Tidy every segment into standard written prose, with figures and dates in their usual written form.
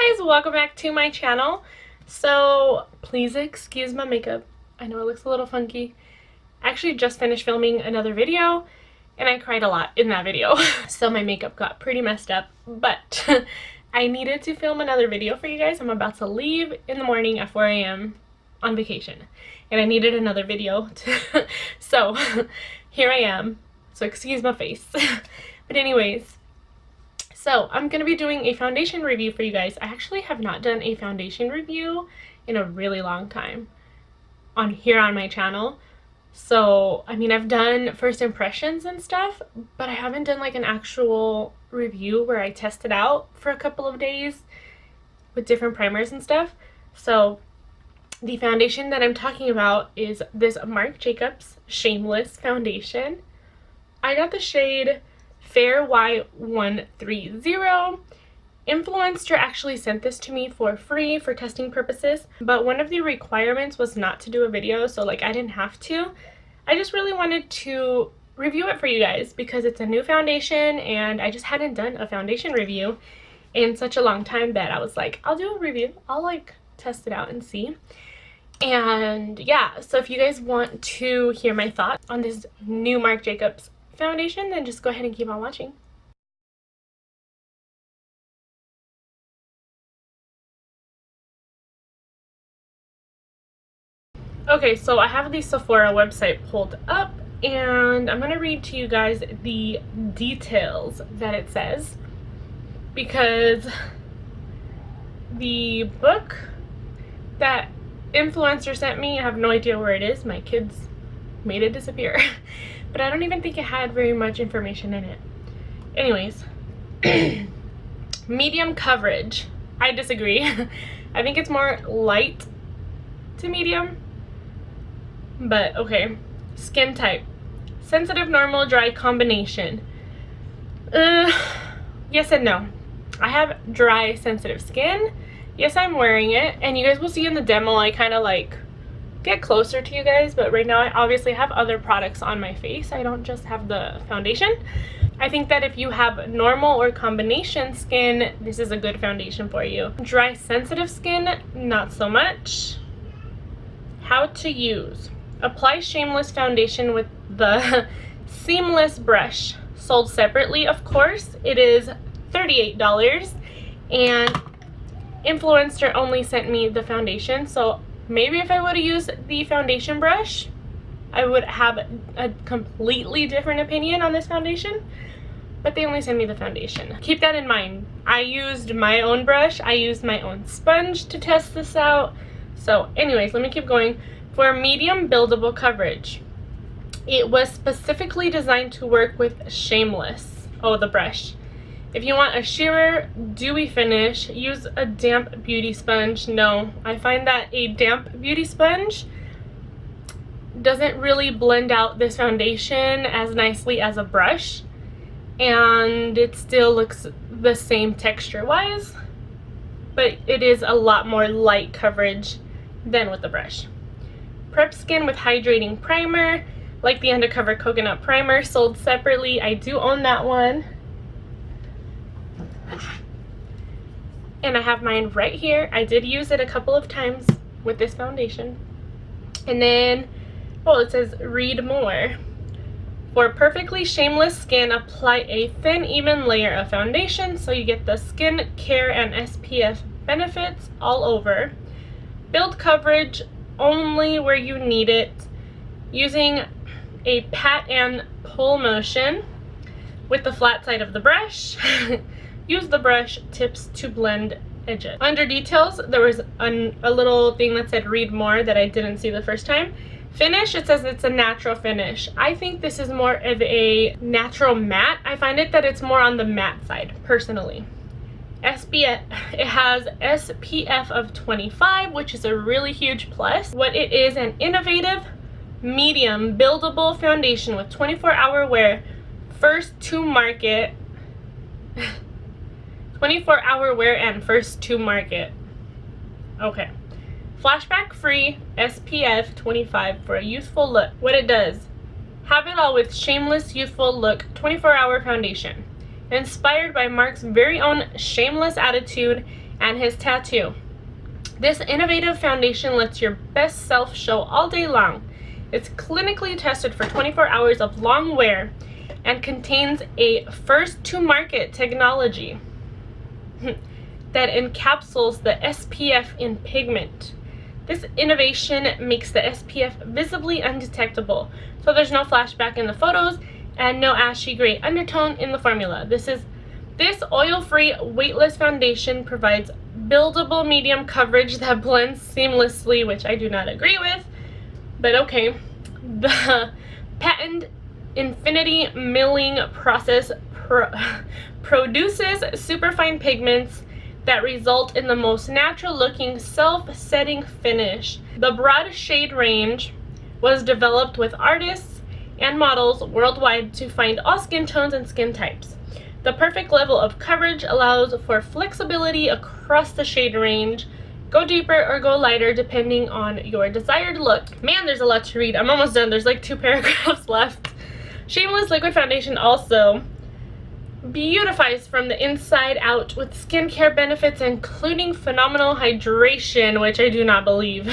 Hey guys, welcome back to my channel. So please excuse my makeup. I know it looks a little funky. I actually just finished filming another video and I cried a lot in that video. So my makeup got pretty messed up, but I needed to film another video for you guys. I'm about to leave in the morning at 4 a.m. on vacation and I needed another video so here I am. So excuse my face. But anyways, so I'm going to be doing a foundation review for you guys. I actually have not done a foundation review in a really long time on my channel. So, I mean, I've done first impressions and stuff, but I haven't done like an actual review where I test it out for a couple of days with different primers and stuff. So the foundation that I'm talking about is this Marc Jacobs Shameless foundation. I got the shade Fair Y130. Influenster actually sent this to me for free for testing purposes, but one of the requirements was not to do a video, so like I didn't have to. I just really wanted to review it for you guys because it's a new foundation and I just hadn't done a foundation review in such a long time that I was like, I'll do a review. I'll like test it out and see. And yeah, so if you guys want to hear my thoughts on this new Marc Jacobs foundation, then just go ahead and keep on watching. Okay, so I have the Sephora website pulled up and I'm gonna read to you guys the details that it says, because the book that Influencer sent me, I have no idea where it is. My kids made it disappear. But I don't even think it had very much information in it. Anyways, medium coverage. I disagree. I think it's more light to medium. But okay. Skin type. Sensitive, normal, dry combination. Yes and no. I have dry, sensitive skin. Yes, I'm wearing it. And you guys will see in the demo, I kind of like get closer to you guys, but right now I obviously have other products on my face. I don't just have the foundation. I think that if you have normal or combination skin, this is a good foundation for you. Dry sensitive skin, not so much. How to use. Apply Shameless foundation with the Seamless brush, sold separately of course. It is $38 and Influencer only sent me the foundation, so maybe if I would have used the foundation brush, I would have a completely different opinion on this foundation, but they only sent me the foundation. Keep that in mind. I used my own brush, I used my own sponge to test this out. So anyways, let me keep going. For medium buildable coverage, it was specifically designed to work with Shameless. Oh, the brush. If you want a sheerer, dewy finish, use a damp beauty sponge. No, I find that a damp beauty sponge doesn't really blend out this foundation as nicely as a brush, and it still looks the same texture-wise, but it is a lot more light coverage than with the brush. Prep skin with hydrating primer, like the Undercover Coconut Primer, sold separately. I do own that one. And I have mine right here. I did use it a couple of times with this foundation. And then, oh, it says read more. For perfectly shameless skin, apply a thin, even layer of foundation so you get the skin care and SPF benefits all over. Build coverage only where you need it, using a pat and pull motion with the flat side of the brush. Use the brush tips to blend edges. Under details, there was a little thing that said read more that I didn't see the first time. Finish, it says it's a natural finish. I think this is more of a natural matte. I find it that it's more on the matte side, personally. SPF, it has SPF of 25, which is a really huge plus. What it is, an innovative, medium, buildable foundation with 24-hour wear, first to market. 24-hour wear and first to market. Okay. Flashback free, SPF 25 for a youthful look. What it does, have it all with Shameless youthful look 24-hour foundation. Inspired by Marc's very own shameless attitude and his tattoo. This innovative foundation lets your best self show all day long. It's clinically tested for 24 hours of long wear and contains a first-to-market technology that encapsulates the SPF in pigment. This innovation makes the SPF visibly undetectable, so there's no flashback in the photos and no ashy gray undertone in the formula. This oil-free, weightless foundation provides buildable medium coverage that blends seamlessly, which I do not agree with, but okay. The patent infinity milling process produces superfine pigments that result in the most natural looking self-setting finish. The broad shade range was developed with artists and models worldwide to find all skin tones and skin types. The perfect level of coverage allows for flexibility across the shade range. Go deeper or go lighter depending on your desired look. Man, there's a lot to read. I'm almost done. There's like 2 paragraphs left. Shameless liquid foundation also beautifies from the inside out with skincare benefits including phenomenal hydration, which I do not believe.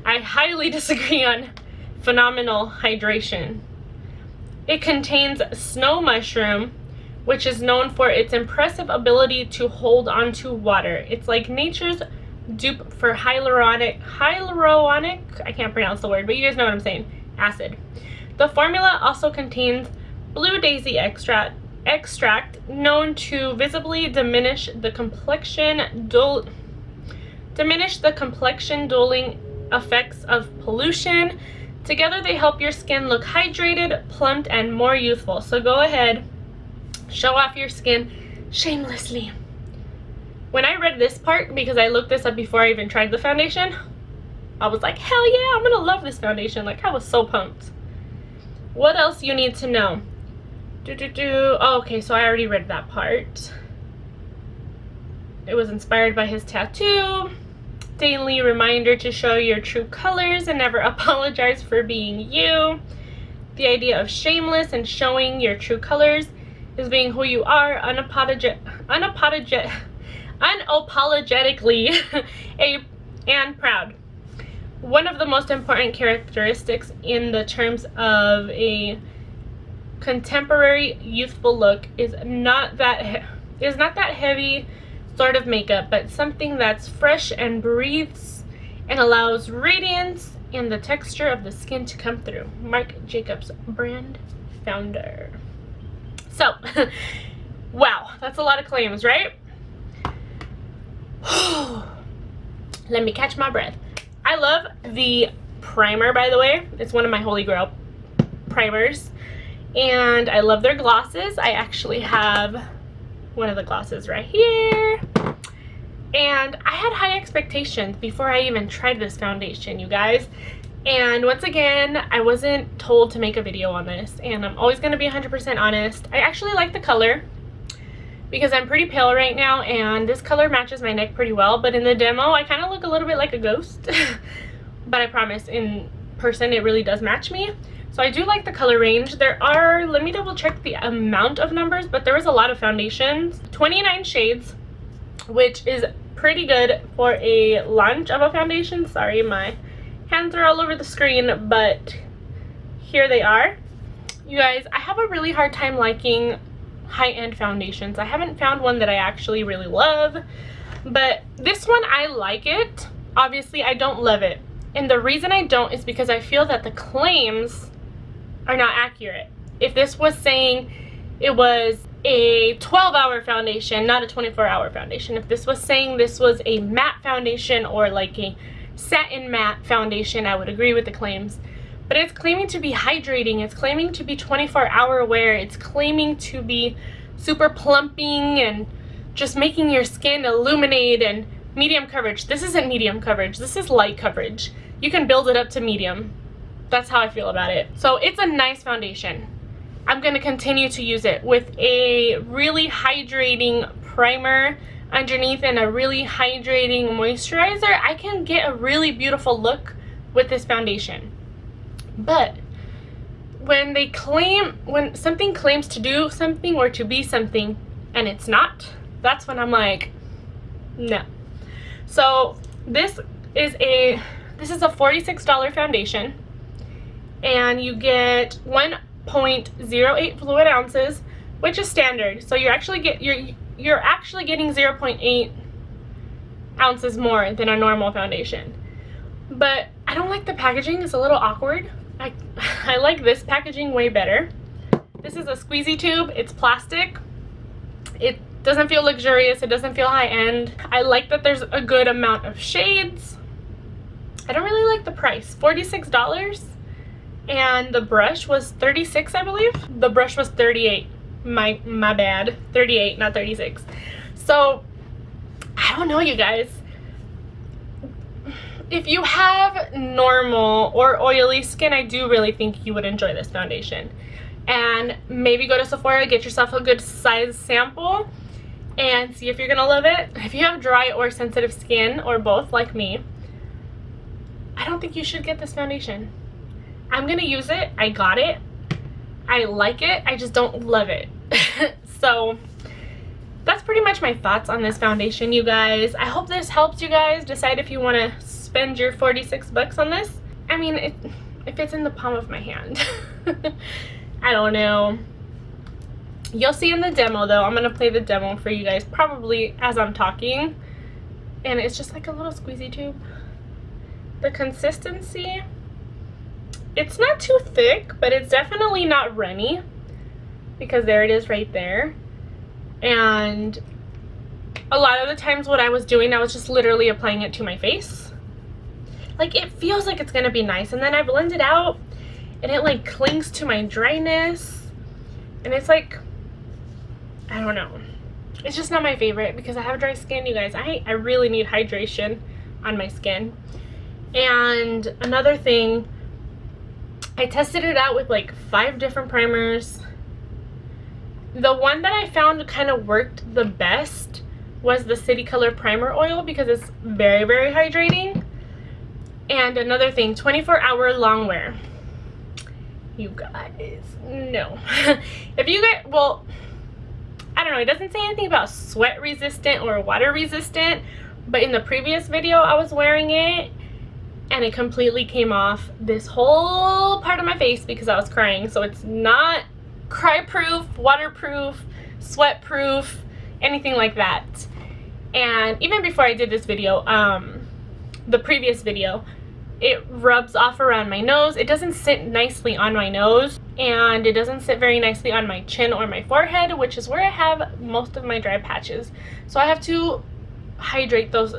I highly disagree on phenomenal hydration. It contains snow mushroom, which is known for its impressive ability to hold onto water. It's like nature's dupe for hyaluronic, I can't pronounce the word, but you guys know what I'm saying, acid. The formula also contains blue daisy extract known to visibly diminish the complexion dulling effects of pollution. Together they help your skin look hydrated, plumped, and more youthful. So go ahead, show off your skin shamelessly. When I read this part, because I looked this up before I even tried the foundation, I was like, hell yeah, I'm gonna love this foundation. Like, I was so pumped. What else you need to know? Oh, okay, so I already read that part. It was inspired by his tattoo. Daily reminder to show your true colors and never apologize for being you. The idea of shameless and showing your true colors is being who you are unapologetically and proud. One of the most important characteristics in the terms of a contemporary youthful look is not that heavy sort of makeup, but something that's fresh and breathes and allows radiance and the texture of the skin to come through. Marc Jacobs, brand founder. So, wow, that's a lot of claims, right? Let me catch my breath. I love the primer, by the way. It's one of my holy grail primers. And I love their glosses. I actually have one of the glosses right here. And I had high expectations before I even tried this foundation, you guys. And once again, I wasn't told to make a video on this. And I'm always going to be 100% honest. I actually like the color because I'm pretty pale right now. And this color matches my neck pretty well. But in the demo, I kind of look a little bit like a ghost. But I promise, in person, it really does match me. So I do like the color range. There are, let me double check the amount of numbers, but there was a lot of foundations. 29 shades, which is pretty good for a launch of a foundation. Sorry, my hands are all over the screen, but here they are. You guys, I have a really hard time liking high-end foundations. I haven't found one that I actually really love, but this one, I like it. Obviously, I don't love it. And the reason I don't is because I feel that the claims are not accurate. If this was saying it was a 12-hour foundation, not a 24-hour foundation, if this was saying this was a matte foundation or like a satin matte foundation, I would agree with the claims. But it's claiming to be hydrating, it's claiming to be 24-hour wear, it's claiming to be super plumping and just making your skin illuminate and medium coverage. This isn't medium coverage, this is light coverage. You can build it up to medium. That's how I feel about it. So it's a nice foundation. I'm going to continue to use it with a really hydrating primer underneath and a really hydrating moisturizer. I can get a really beautiful look with this foundation. But when something claims to do something or to be something and it's not, that's when I'm like, no. So this is a $46 foundation, and you get 1.08 fluid ounces, which is standard. So you're actually getting 0.8 ounces more than a normal foundation. But I don't like the packaging. It's a little awkward. I like this packaging way better. This is a squeezy tube. It's plastic. It doesn't feel luxurious. It doesn't feel high-end. I like that there's a good amount of shades. I don't really like the price. $46. And the brush was $36, I believe. The brush was $38. My bad. $38, not $36. So, I don't know, you guys. If you have normal or oily skin, I do really think you would enjoy this foundation. And maybe go to Sephora, get yourself a good size sample, and see if you're gonna love it. If you have dry or sensitive skin, or both like me, I don't think you should get this foundation. I'm gonna use it. I got it. I like it. I just don't love it. So that's pretty much my thoughts on this foundation, you guys. I hope this helps you guys decide if you want to spend your 46 bucks on this. I mean, it fits in the palm of my hand. I don't know. You'll see in the demo, though. I'm gonna play the demo for you guys probably as I'm talking, and it's just like a little squeezy tube. The consistency, it's not too thick, but it's definitely not runny, because there it is right there. And a lot of the times what I was doing, I was just literally applying it to my face. Like, it feels like it's gonna be nice, and then I blend it out and it like clings to my dryness, and it's like, I don't know, it's just not my favorite because I have dry skin, you guys. I really need hydration on my skin. And another thing, I tested it out with like 5 different primers. The one that I found kind of worked the best was the City Color Primer Oil, because it's very, very hydrating. And another thing, 24-hour long wear. You guys, no. If you guys, well, I don't know, it doesn't say anything about sweat resistant or water resistant, but in the previous video I was wearing it and it completely came off this whole part of my face because I was crying. So it's not cry proof, waterproof, sweat proof, anything like that. And even before I did this video, the previous video, it rubs off around my nose. It doesn't sit nicely on my nose, and it doesn't sit very nicely on my chin or my forehead, which is where I have most of my dry patches. So I have to hydrate those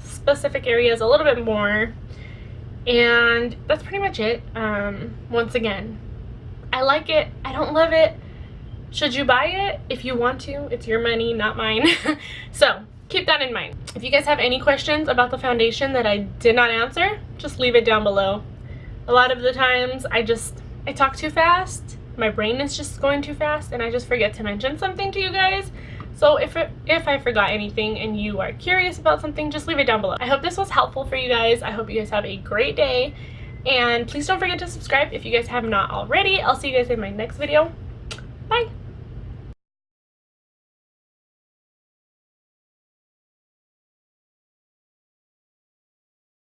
specific areas a little bit more. And that's pretty much it. Once again, I like it. I don't love it. Should you buy it? If you want to, it's your money, not mine. So keep that in mind. If you guys have any questions about the foundation that I did not answer, just leave it down below. A lot of the times I talk too fast. My brain is just going too fast, and I just forget to mention something to you guys. So if I forgot anything and you are curious about something, just leave it down below. I hope this was helpful for you guys. I hope you guys have a great day. And please don't forget to subscribe if you guys have not already. I'll see you guys in my next video. Bye!